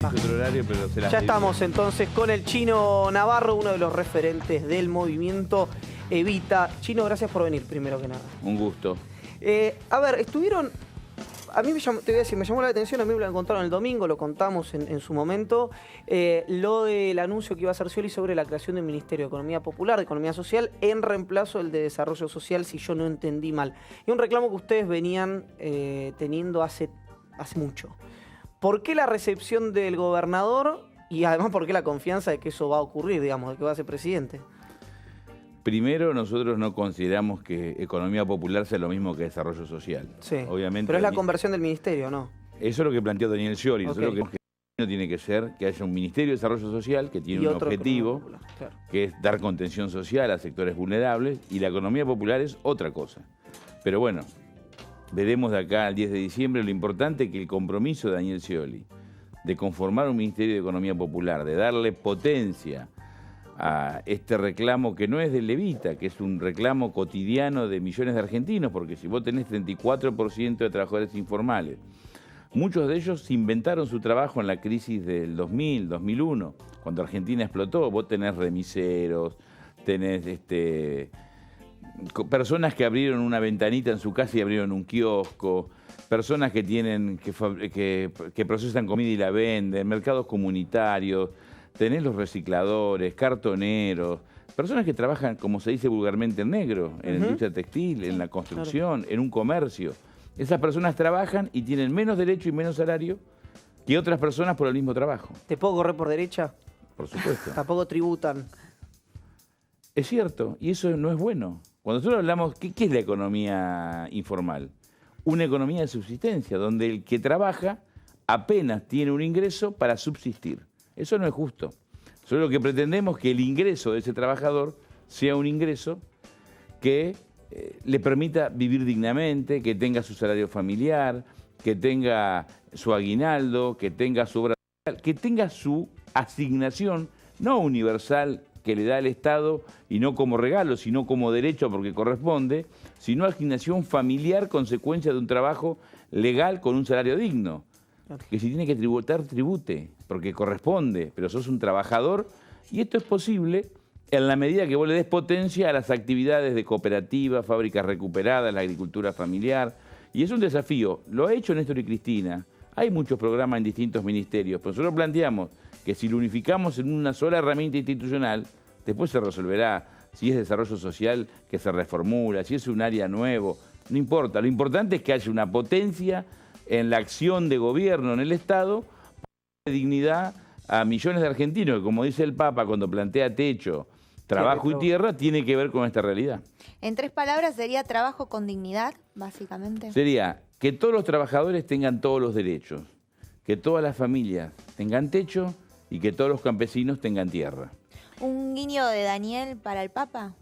Otro horario, pero se las Ya estamos entonces con el Chino Navarro, uno de los referentes del movimiento Evita. Chino, gracias por venir, primero que nada. Un gusto. A ver, estuvieron... A mí te voy a decir, me llamó la atención, a mí me lo contaron el domingo, lo contamos en su momento, lo del anuncio que iba a hacer Scioli sobre la creación del Ministerio de Economía Popular, de Economía Social, en reemplazo del de Desarrollo Social, si yo no entendí mal. Y un reclamo que ustedes venían teniendo hace mucho. ¿Por qué la recepción del gobernador y además por qué la confianza de que eso va a ocurrir, digamos, de que va a ser presidente? Primero, nosotros no consideramos que economía popular sea lo mismo que desarrollo social. Sí, obviamente. pero es la conversión del ministerio, ¿no? Eso es lo que planteó Daniel Scioli. Okay. Nosotros creemos que no tiene que ser que haya un Ministerio de Desarrollo Social que tiene un objetivo, claro, que es dar contención social a sectores vulnerables, y la economía popular es otra cosa. Pero bueno, veremos de acá al 10 de diciembre. Lo importante es que el compromiso de Daniel Scioli de conformar un Ministerio de Economía Popular, de darle potencia a este reclamo que no es del Evita, que es un reclamo cotidiano de millones de argentinos, porque si vos tenés 34% de trabajadores informales, muchos de ellos inventaron su trabajo en la crisis del 2000, 2001, cuando Argentina explotó. Vos tenés remiseros, tenés personas que abrieron una ventanita en su casa y abrieron un kiosco, personas que que procesan comida y la venden, mercados comunitarios, tenés los recicladores, cartoneros, personas que trabajan, como se dice vulgarmente, en negro, en la industria textil, en la construcción, en un comercio. Esas personas trabajan y tienen menos derecho y menos salario que otras personas por el mismo trabajo. ¿Te puedo correr por derecha? Por supuesto. Tampoco tributan. Es cierto, y eso no es bueno. Cuando nosotros hablamos, ¿qué es la economía informal? Una economía de subsistencia, donde el que trabaja apenas tiene un ingreso para subsistir. Eso no es justo. Solo lo que pretendemos es que el ingreso de ese trabajador sea un ingreso que le permita vivir dignamente, que tenga su salario familiar, que tenga su aguinaldo, que tenga su obra social, que tenga su asignación, no universal que le da el Estado y no como regalo, sino como derecho porque corresponde, sino asignación familiar consecuencia de un trabajo legal con un salario digno. Que si tiene que tributar, tribute, porque corresponde, pero sos un trabajador, y esto es posible en la medida que vos le des potencia a las actividades de cooperativas, fábricas recuperadas, la agricultura familiar, y es un desafío. Lo ha hecho Néstor y Cristina. Hay muchos programas en distintos ministerios, pero nosotros planteamos que si lo unificamos en una sola herramienta institucional, después se resolverá. Si es desarrollo social, que se reformula, si es un área nuevo, no importa. Lo importante es que haya una potencia en la acción de gobierno en el Estado, para darle dignidad a millones de argentinos, que como dice el Papa cuando plantea techo, trabajo y tierra, tiene que ver con esta realidad. En 3 palabras sería trabajo con dignidad, básicamente. Sería que todos los trabajadores tengan todos los derechos, que todas las familias tengan techo y que todos los campesinos tengan tierra. ¿Un guiño de Daniel para el Papa?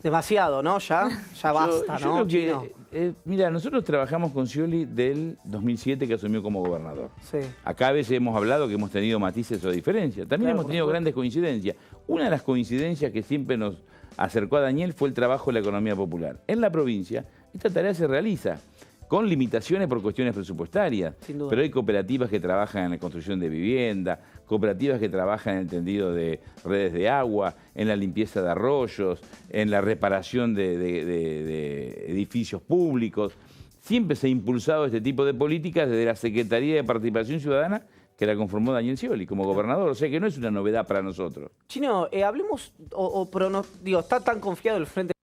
Demasiado, ¿no? Ya basta, yo ¿no? creo que, mira, nosotros trabajamos con Scioli del 2007 que asumió como gobernador. Sí. Acá a veces hemos hablado que hemos tenido matices o diferencias. También hemos tenido grandes coincidencias. Una de las coincidencias que siempre nos acercó a Daniel fue el trabajo de la economía popular. En la provincia, esta tarea se realiza con limitaciones por cuestiones presupuestarias. Sin duda. Pero hay cooperativas que trabajan en la construcción de vivienda, cooperativas que trabajan en el tendido de redes de agua, en la limpieza de arroyos, en la reparación de edificios públicos. Siempre se ha impulsado este tipo de políticas desde la Secretaría de Participación Ciudadana, que la conformó Daniel Scioli como gobernador. O sea que no es una novedad para nosotros. Chino, hablemos, está tan confiado el Frente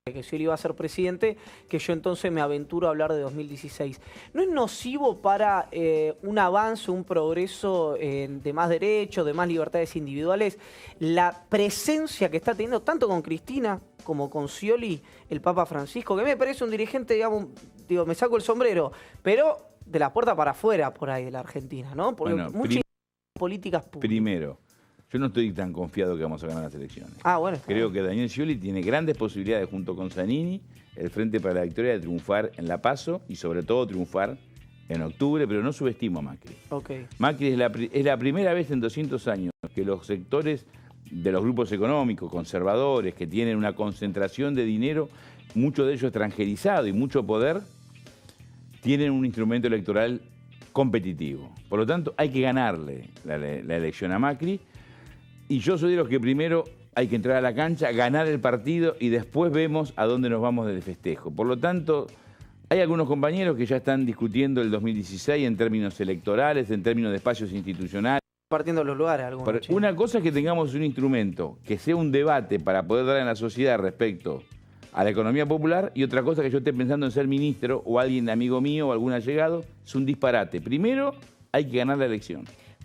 que Scioli iba a ser presidente, que yo entonces me aventuro a hablar de 2016. ¿No es nocivo para un avance, un progreso de más derechos, de más libertades individuales, la presencia que está teniendo tanto con Cristina como con Scioli el Papa Francisco, que me parece un dirigente, digamos, me saco el sombrero, pero de la puerta para afuera por ahí de la Argentina, ¿no? Porque Bueno, muchas políticas públicas. Primero, yo no estoy tan confiado que vamos a ganar las elecciones. Ah, bueno. Creo que Daniel Scioli tiene grandes posibilidades junto con Zanini, el Frente para la Victoria, de triunfar en La Paso y sobre todo triunfar en octubre, pero no subestimo a Macri. Okay. Macri es la primera vez en 200 años que los sectores de los grupos económicos, conservadores, que tienen una concentración de dinero, mucho de ello extranjerizado y mucho poder, tienen un instrumento electoral competitivo. Por lo tanto, hay que ganarle la elección a Macri. Y yo soy de los que primero hay que entrar a la cancha, ganar el partido y después vemos a dónde nos vamos de festejo. Por lo tanto, hay algunos compañeros que ya están discutiendo el 2016 en términos electorales, en términos de espacios institucionales. Partiendo los lugares algunos. Una cosa es que tengamos un instrumento que sea un debate para poder dar en la sociedad respecto a la economía popular, y otra cosa que yo esté pensando en ser ministro o alguien amigo mío o algún allegado, es un disparate. Primero hay que ganar la elección.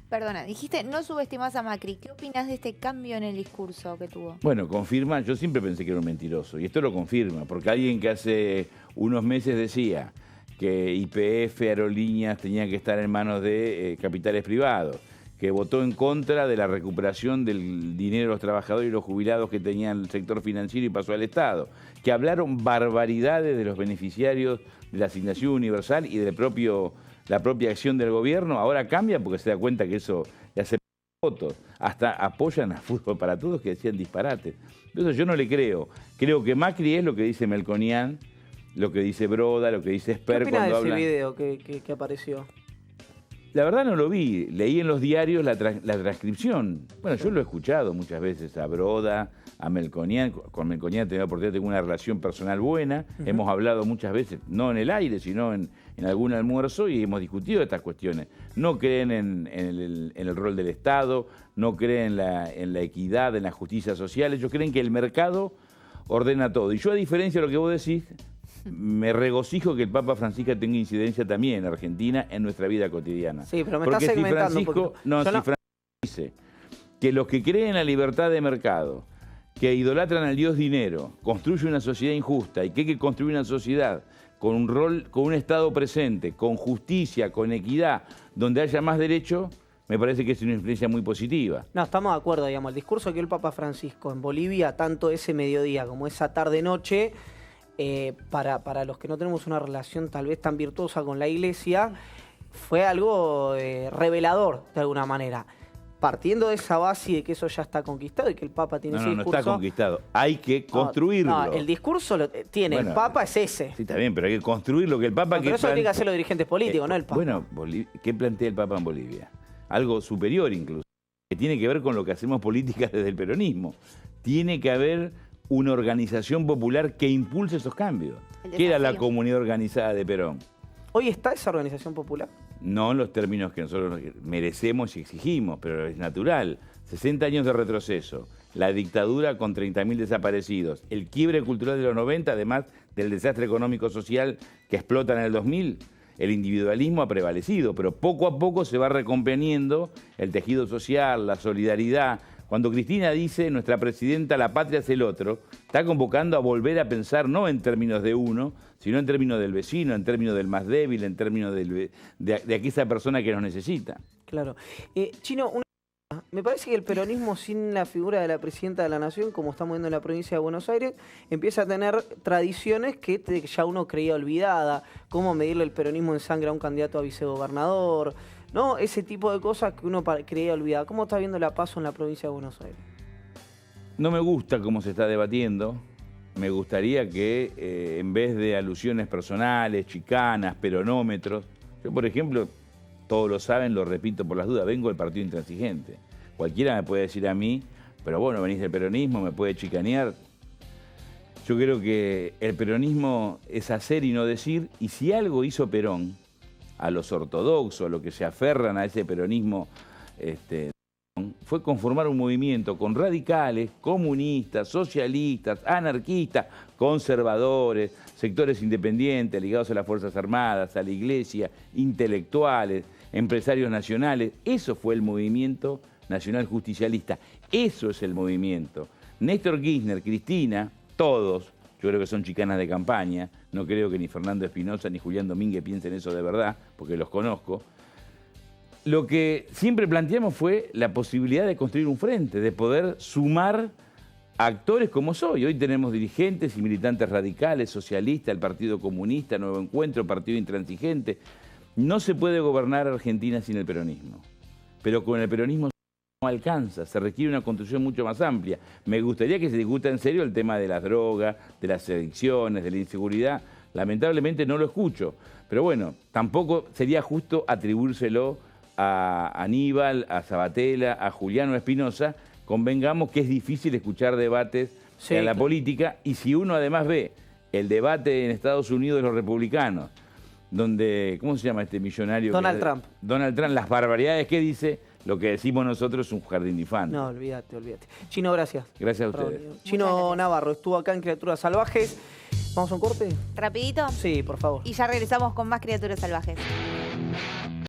Perdona, dijiste no subestimás a Macri. ¿Qué opinas de este cambio en el discurso que tuvo? Bueno, confirma, yo siempre pensé que era un mentiroso, y esto lo confirma, porque alguien que hace unos meses decía que YPF, aerolíneas, tenían que estar en manos de capitales privados, que votó en contra de la recuperación del dinero de los trabajadores y los jubilados que tenían el sector financiero y pasó al Estado, que hablaron barbaridades de los beneficiarios de la asignación universal y de la propia acción del gobierno, ahora cambia porque se da cuenta que eso le hace votos. Hasta apoyan a Fútbol para Todos, que decían disparates. Entonces yo no le creo. Creo que Macri es lo que dice Melconian, lo que dice Broda, lo que dice Esper. ¿Qué opinás de ese video que apareció? La verdad no lo vi, leí en los diarios la transcripción. Bueno, yo lo he escuchado muchas veces a Broda, a Melconian. Con Melconian tengo una relación personal buena. Hemos hablado muchas veces, no en el aire, sino en algún almuerzo, y hemos discutido estas cuestiones. No creen en el rol del Estado, no creen en la equidad, en la justicia social. Ellos creen que el mercado ordena todo. Y yo, a diferencia de lo que vos decís, me regocijo que el Papa Francisco tenga incidencia también en Argentina, en nuestra vida cotidiana. Sí, pero me está segmentando. Si Francisco dice que los que creen en la libertad de mercado, que idolatran al Dios dinero, construye una sociedad injusta y que hay que construir una sociedad con un Estado presente, con justicia, con equidad, donde haya más derecho, me parece que es una influencia muy positiva. No, estamos de acuerdo, digamos. El discurso que dio el Papa Francisco en Bolivia, tanto ese mediodía como esa tarde-noche, para los que no tenemos una relación tal vez tan virtuosa con la Iglesia, fue algo revelador de alguna manera. Partiendo de esa base de que eso ya está conquistado y que el Papa tiene ese discurso... No está conquistado, hay que construirlo. No, el discurso lo tiene, bueno, el Papa es ese. Sí, está bien, pero hay que construirlo, que el Papa... Pero eso lo tienen que hacer los dirigentes políticos, no el Papa. Bueno, ¿qué plantea el Papa en Bolivia? Algo superior incluso, que tiene que ver con lo que hacemos políticas desde el peronismo. Tiene que haber una organización popular que impulse esos cambios. ¿Qué era la comunidad organizada de Perón? ¿Hoy está esa organización popular? No en los términos que nosotros merecemos y exigimos, pero es natural. 60 años de retroceso, la dictadura con 30.000 desaparecidos, el quiebre cultural de los 90, además del desastre económico-social que explota en el 2000, el individualismo ha prevalecido, pero poco a poco se va recomponiendo el tejido social, la solidaridad. Cuando Cristina dice, nuestra presidenta, la patria es el otro, está convocando a volver a pensar no en términos de uno, sino en términos del vecino, en términos del más débil, en términos de aquella persona que nos necesita. Claro. Chino, me parece que el peronismo sin la figura de la presidenta de la Nación, como estamos viendo en la provincia de Buenos Aires, empieza a tener tradiciones que ya uno creía olvidada, como medirle el peronismo en sangre a un candidato a vicegobernador, ¿no? Ese tipo de cosas que uno creía olvidada. ¿Cómo está viendo la PASO en la provincia de Buenos Aires? No me gusta cómo se está debatiendo. Me gustaría que en vez de alusiones personales, chicanas, peronómetros, yo por ejemplo, todos lo saben, lo repito por las dudas, vengo del Partido Intransigente. Cualquiera me puede decir a mí, pero vos no venís del peronismo, me puede chicanear. Yo creo que el peronismo es hacer y no decir, y si algo hizo Perón, a los ortodoxos, a los que se aferran a ese peronismo, fue conformar un movimiento con radicales, comunistas, socialistas, anarquistas, conservadores, sectores independientes ligados a las Fuerzas Armadas, a la Iglesia, intelectuales, empresarios nacionales. Eso fue el movimiento nacional justicialista. Eso es el movimiento. Néstor Kirchner, Cristina, todos, yo creo que son chicanas de campaña, no creo que ni Fernando Espinosa ni Julián Domínguez piensen eso de verdad, porque los conozco. Lo que siempre planteamos fue la posibilidad de construir un frente, de poder sumar actores como soy. Hoy tenemos dirigentes y militantes radicales, socialistas, el Partido Comunista, Nuevo Encuentro, Partido Intransigente. No se puede gobernar Argentina sin el peronismo, pero con el peronismo no alcanza, se requiere una construcción mucho más amplia. Me gustaría que se discuta en serio el tema de las drogas, de las adicciones, de la inseguridad, lamentablemente no lo escucho. Pero bueno, tampoco sería justo atribuírselo a Aníbal, a Sabatella, a Juliano Espinosa. Convengamos que es difícil escuchar debates en la política, y si uno además ve el debate en Estados Unidos de los republicanos, donde, ¿cómo se llama este millonario? Donald Trump. Donald Trump, las barbaridades que dice, lo que decimos nosotros es un jardín de infantes. No, olvídate, olvídate. Chino, gracias. Gracias a ustedes. Chino Navarro estuvo acá en Criaturas Salvajes. ¿Vamos a un corte? Rapidito. Sí, por favor. Y ya regresamos con más Criaturas Salvajes.